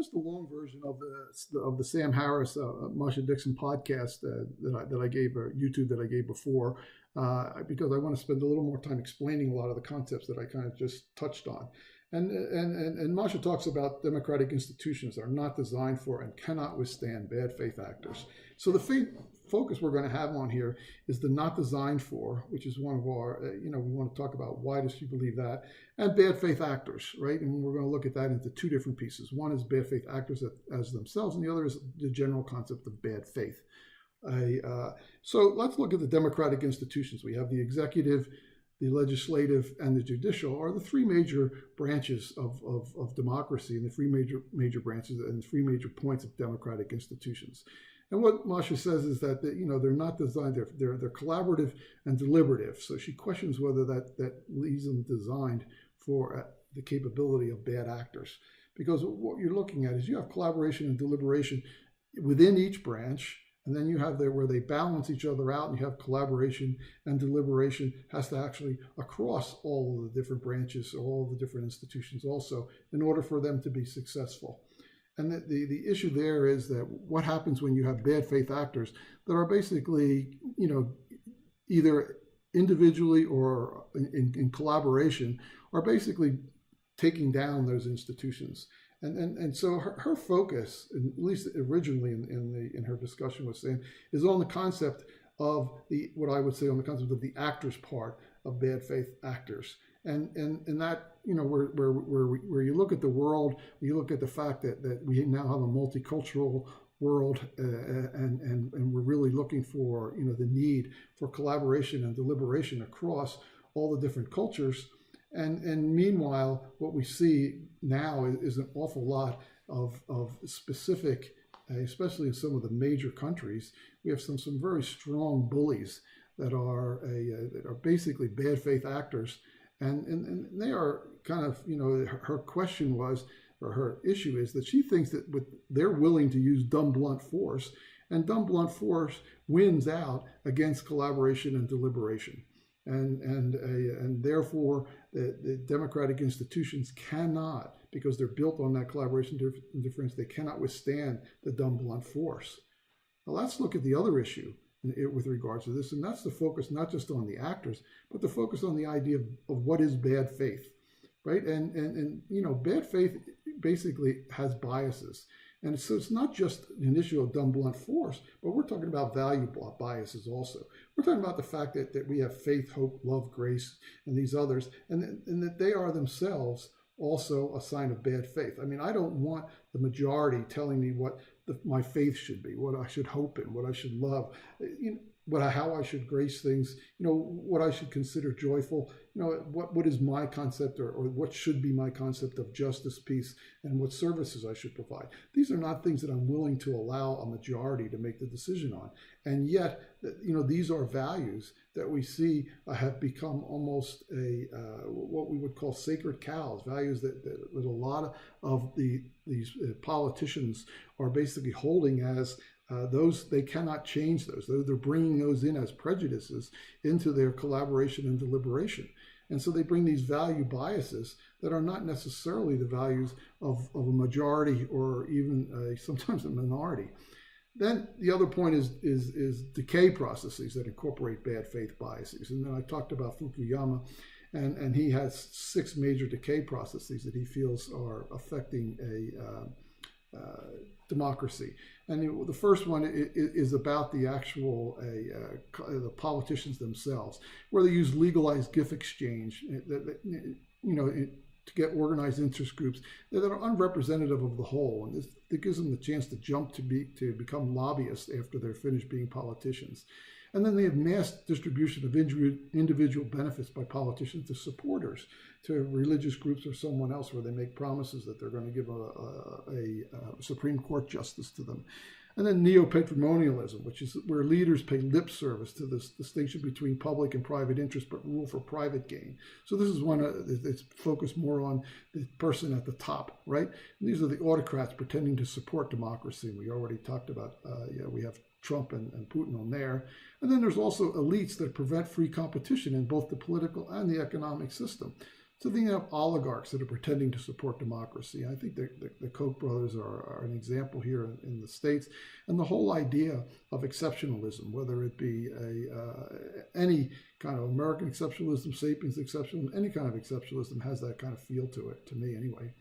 just the long version of the Sam Harris Masha Dixon podcast that I gave, or YouTube that I gave before, because I want to spend a little more time explaining a lot of the concepts that I kind of just touched on. And Masha talks about democratic institutions that are not designed for and cannot withstand bad faith actors. So the focus we're going to have on here is the not designed for, which is one of our, we want to talk about why does she believe that, and bad faith actors, right? And we're going to look at that into two different pieces. One is bad faith actors as themselves, and the other is the general concept of bad faith. So let's look at the democratic institutions. We have the executive, the legislative, and the judicial are the three major branches of democracy, and the three major branches and the three major points of democratic institutions. And what Masha says is that they're not designed, they're collaborative and deliberative. So she questions whether that leaves them designed for the capability of bad actors. Because what you're looking at is you have collaboration and deliberation within each branch, and then you have there where they balance each other out, and you have collaboration and deliberation has to actually across all of the different branches, all of the different institutions also, in order for them to be successful. And the issue there is that what happens when you have bad faith actors that are basically, either individually or in collaboration, are basically taking down those institutions. And so her focus, at least originally in her discussion with Sam, is on the concept of what I would say on the concept of the actors part of bad faith actors. And that, where you look at the world, you look at the fact that we now have a multicultural world, and we're really looking for, the need for collaboration and deliberation across all the different cultures. And meanwhile, what we see now is an awful lot of specific, especially in some of the major countries, we have some very strong bullies that are basically bad faith actors. And they are kind of, her question was, or her issue is that she thinks that they're willing to use dumb, blunt force, and dumb, blunt force wins out against collaboration and deliberation. And therefore, the democratic institutions cannot, because they're built on that collaboration and difference, they cannot withstand the dumb, blunt force. Now let's look at the other issue with regards to this, and that's the focus not just on the actors, but the focus on the idea of what is bad faith, right? And bad faith basically has biases. And so it's not just an issue of dumb, blunt force, but we're talking about value biases also. We're talking about the fact that we have faith, hope, love, grace, and these others, and that they are themselves also a sign of bad faith. I mean, I don't want the majority telling me what my faith should be, what I should hope in, what I should love, how I should grace things, what I should consider joyful, what is my concept or what should be my concept of justice, peace, and what services I should provide. These are not things that I'm willing to allow a majority to make the decision on. And yet, these are values that we see have become almost what we would call sacred cows, values that a lot of these politicians are basically holding as those. They cannot change those. They're bringing those in as prejudices into their collaboration and deliberation. And so they bring these value biases that are not necessarily the values of a majority or even sometimes a minority. Then the other point is decay processes that incorporate bad faith biases. And then I talked about Fukuyama, and he has 6 major decay processes that he feels are affecting a democracy. And the first one is about the actual the politicians themselves, where they use legalized gift exchange, to get organized interest groups that are unrepresentative of the whole, and it gives them the chance to jump to become lobbyists after they're finished being politicians. And then they have mass distribution of individual benefits by politicians to supporters, to religious groups or someone else, where they make promises that they're going to give a Supreme Court justice to them. And then neo-patrimonialism, which is where leaders pay lip service to this distinction between public and private interest, but rule for private gain. So this is one that's focused more on the person at the top, right? And these are the autocrats pretending to support democracy. We already talked about, we have Trump and Putin on there. And then there's also elites that prevent free competition in both the political and the economic system. So then you have oligarchs that are pretending to support democracy. I think the Koch brothers are an example here in the States. And the whole idea of exceptionalism, whether it be any kind of American exceptionalism, sapiens exceptionalism, any kind of exceptionalism has that kind of feel to it, to me anyway.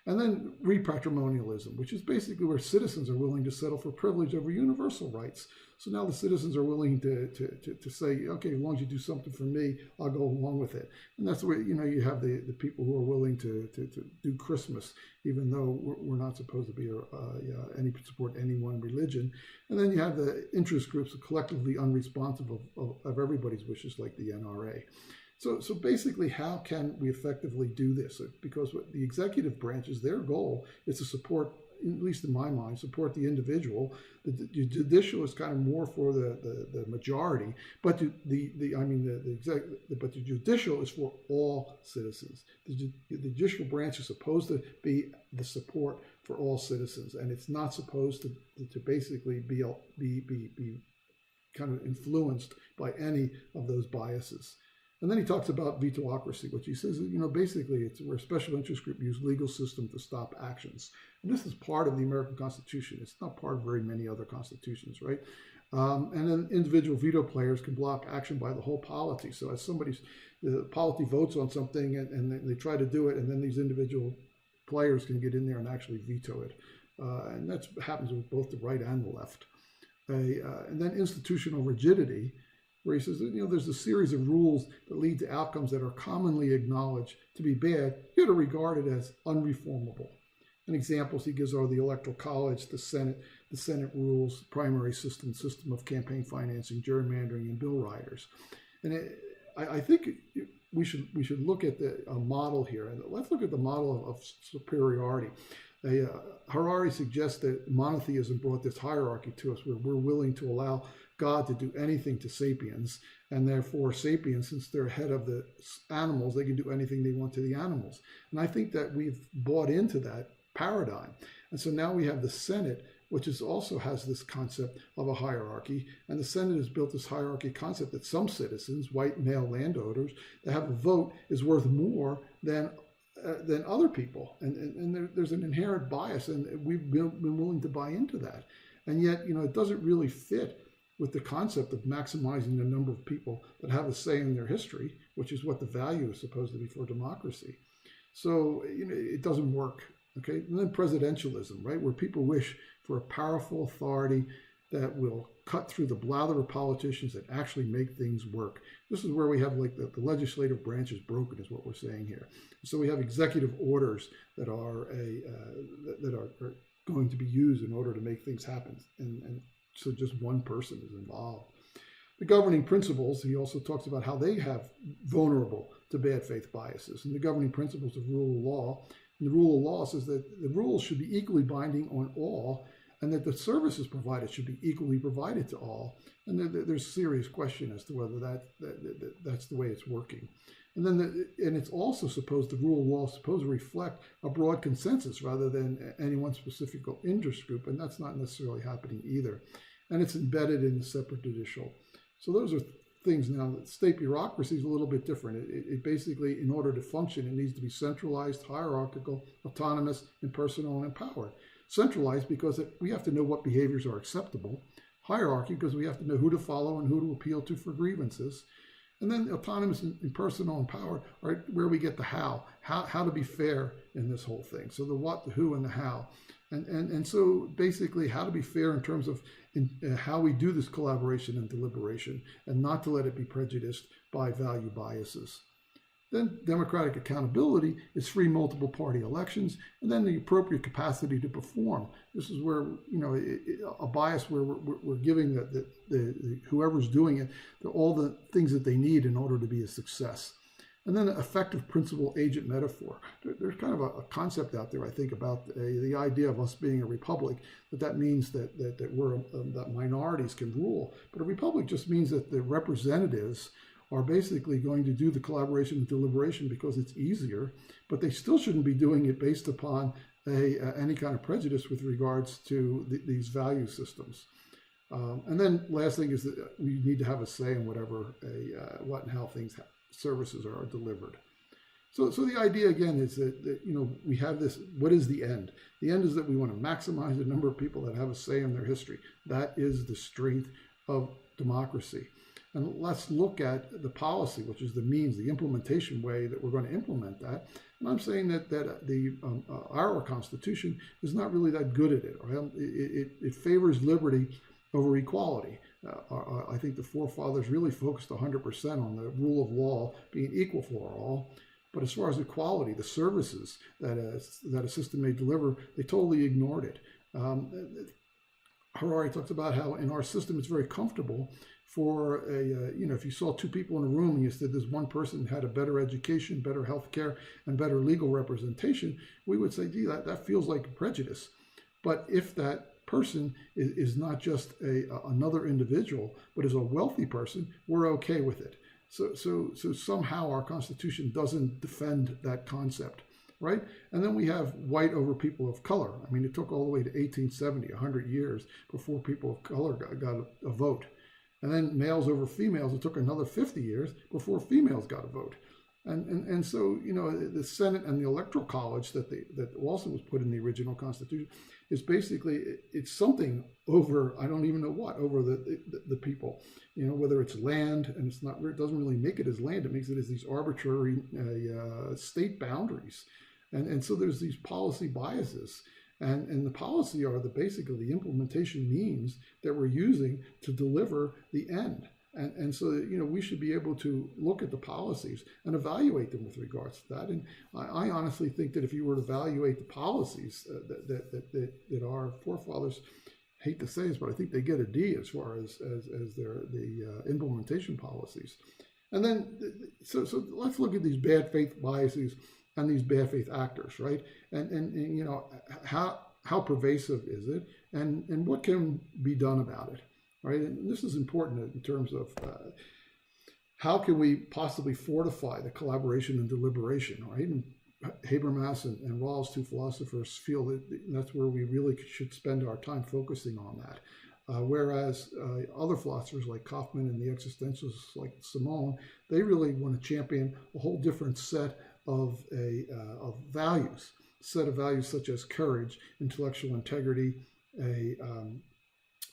And then repatrimonialism, which is basically where citizens are willing to settle for privilege over universal rights. So now the citizens are willing to say, okay, as long as you do something for me, I'll go along with it. And that's where, you have the people who are willing to do Christmas, even though we're not supposed to be support any one religion. And then you have the interest groups collectively unresponsive of everybody's wishes, like the NRA. So basically, how can we effectively do this? Because what the executive branches, their goal is to support, at least in my mind, support the individual. The judicial is kind of more for the majority, but the judicial is for all citizens. The judicial branch is supposed to be the support for all citizens, and it's not supposed to basically be kind of influenced by any of those biases. And then he talks about vetoocracy, which he says, basically it's where a special interest group use legal system to stop actions. And this is part of the American Constitution. It's not part of very many other constitutions, right? And then individual veto players can block action by the whole polity. So as the polity votes on something and they try to do it, and then these individual players can get in there and actually veto it. And that happens with both the right and the left. And then institutional rigidity, where he says, there's a series of rules that lead to outcomes that are commonly acknowledged to be bad, yet are regarded as unreformable. And examples he gives are the Electoral College, the Senate rules, primary system of campaign financing, gerrymandering, and bill riders. And I think we should look at a model here, and let's look at the model of superiority. Harari suggests that monotheism brought this hierarchy to us, where we're willing to allow God to do anything to sapiens, and therefore sapiens, since they're ahead of the animals, they can do anything they want to the animals. And I think that we've bought into that paradigm. And so now we have the Senate, which also has this concept of a hierarchy. And the Senate has built this hierarchy concept that some citizens, white male landowners, that have a vote is worth more than other people. And there's an inherent bias, and we've been willing to buy into that. And yet, it doesn't really fit with the concept of maximizing the number of people that have a say in their history, which is what the value is supposed to be for democracy. So, it doesn't work. Okay, and then presidentialism, right, where people wish for a powerful authority that will cut through the blather of politicians that actually make things work. This is where we have the legislative branch is broken, is what we're saying here. So we have executive orders that are going to be used in order to make things happen, and so just one person is involved. The governing principles, he also talks about how they have vulnerable to bad faith biases, and the governing principles of rule of law. And the rule of law says that the rules should be equally binding on all, and that the services provided should be equally provided to all. And there's a serious question as to whether that's the way it's working. And then it's also supposed, the rule of law is supposed to reflect a broad consensus rather than any one specific interest group, and that's not necessarily happening either. And it's embedded in the separate judicial. So those are things. Now, the state bureaucracy is a little bit different. It basically, in order to function, it needs to be centralized, hierarchical, autonomous, impersonal, and empowered. Centralized because we have to know what behaviors are acceptable. Hierarchy because we have to know who to follow and who to appeal to for grievances. And then autonomous and impersonal and empowered are where we get the how to be fair in this whole thing. So the what, the who, and the how. And so basically how to be fair in terms of how we do this collaboration and deliberation, and not to let it be prejudiced by value biases. Then democratic accountability is free multiple party elections, and then the appropriate capacity to perform. This is where, a bias where we're giving the whoever's doing it all the things that they need in order to be a success. And then an effective principal agent metaphor. There's kind of a concept out there, I think, about the idea of us being a republic, that means that that minorities can rule. But a republic just means that the representatives are basically going to do the collaboration and deliberation because it's easier, but they still shouldn't be doing it based upon any kind of prejudice with regards to these value systems. And then last thing is that we need to have a say in whatever what and how services are delivered. So the idea again is that we have this. What is the end? The end is that we want to maximize the number of people that have a say in their history. That is the strength of democracy. And let's look at the policy, which is the means, the implementation way that we're going to implement that. And I'm saying that our Constitution is not really that good at it. Right? It favors liberty over equality. I think the forefathers really focused 100% on the rule of law being equal for all. But as far as equality, the services that a system may deliver, they totally ignored it. Harari talks about how in our system it's very comfortable for if you saw two people in a room and you said there's one person had a better education, better health care, and better legal representation, we would say, gee, that feels like prejudice. But if that person is not just another individual, but is a wealthy person, we're okay with it. So somehow our Constitution doesn't defend that concept, right? And then we have white over people of color. I mean, it took all the way to 1870, 100 years before people of color got a vote. And then males over females, it took another 50 years before females got a vote. And so, the Senate and the Electoral College that also was put in the original Constitution is basically, it's something over, I don't even know what, over the people, whether it's land, and it doesn't really make it as land, it makes it as these arbitrary state boundaries. And so there's these policy biases. And the policy are basically the implementation means that we're using to deliver the end. And so, we should be able to look at the policies and evaluate them with regards to that. And I honestly think that if you were to evaluate the policies that our forefathers, hate to say this, but I think they get a D as far as the implementation policies. And then, so let's look at these bad faith biases and these bad faith actors, right? And how pervasive is it, and what can be done about it? Right, and this is important in terms of how can we possibly fortify the collaboration and deliberation, right? And Habermas and Rawls, two philosophers, feel that that's where we really should spend our time focusing on that. Whereas other philosophers like Kaufman and the existentialists like Simone, they really want to champion a whole different set of values, such as courage, intellectual integrity,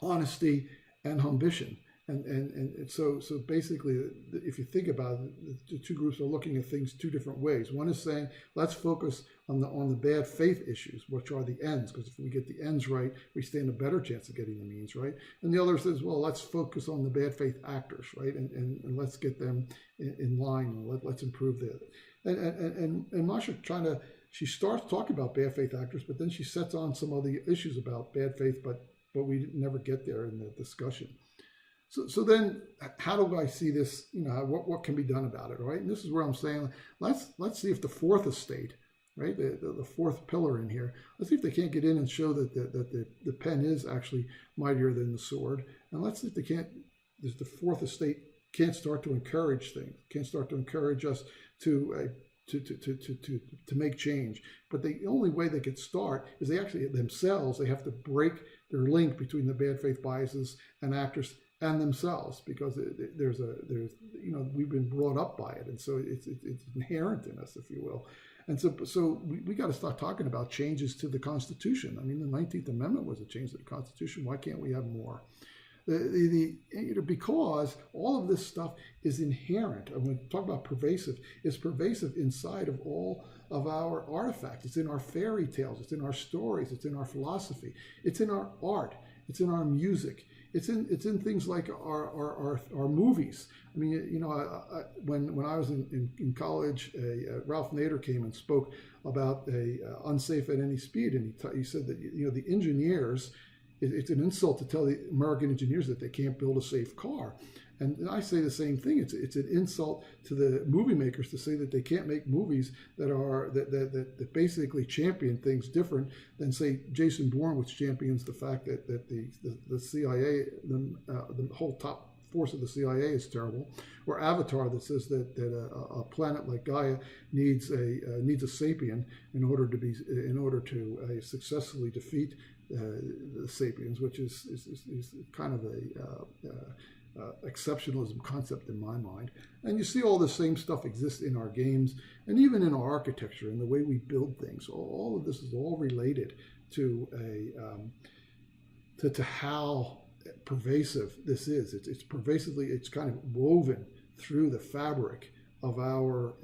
honesty, and ambition. And so basically, if you think about it, the two groups are looking at things two different ways. One is saying, let's focus on the bad faith issues, which are the ends, because if we get the ends right, we stand a better chance of getting the means right. And the other says, well, let's focus on the bad faith actors, right? And let's get them in line, and let's improve that. And Masha she starts talking about bad faith actors, but then she sets on some of the issues about bad faith, but we never get there in the discussion. So then, how do I see this? What can be done about it, right? And this is where I'm saying, let's see if the fourth estate, right, the fourth pillar in here, let's see if they can't get in and show that the pen is actually mightier than the sword, and let's see if the fourth estate can't start to encourage things, can't start to encourage us to make change. But the only way they could start is they have to break their link between the bad faith biases and actors and themselves, because we've been brought up by it, and so it's inherent in us, if you will. And so we got to start talking about changes to the Constitution. I mean, the 19th Amendment was a change to the Constitution. Why can't we have more? Because all of this stuff is inherent. And when we talk about pervasive, it's pervasive inside of all of our artifacts. It's in our fairy tales. It's in our stories. It's in our philosophy. It's in our art. It's in our music. It's in things like our movies. I mean, when I was in college, Ralph Nader came and spoke about unsafe at any speed, and he said that the engineers. It's an insult to tell the American engineers that they can't build a safe car. And I say the same thing. It's an insult to the movie makers to say that they can't make movies that basically champion things different than, say, Jason Bourne, which champions the fact that the CIA, the whole top force of the CIA is terrible, or Avatar that says that a planet like Gaia needs a sapien in order to successfully defeat the sapiens, which is kind of exceptionalism concept in my mind. And you see all the same stuff exist in our games and even in our architecture and the way we build things. All of this is all related to to how pervasive this is. It's pervasively, it's kind of woven through the fabric of our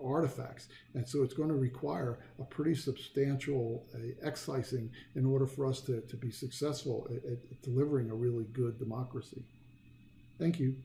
artifacts, and so it's going to require a pretty substantial excising in order for us to be successful at delivering a really good democracy. Thank you.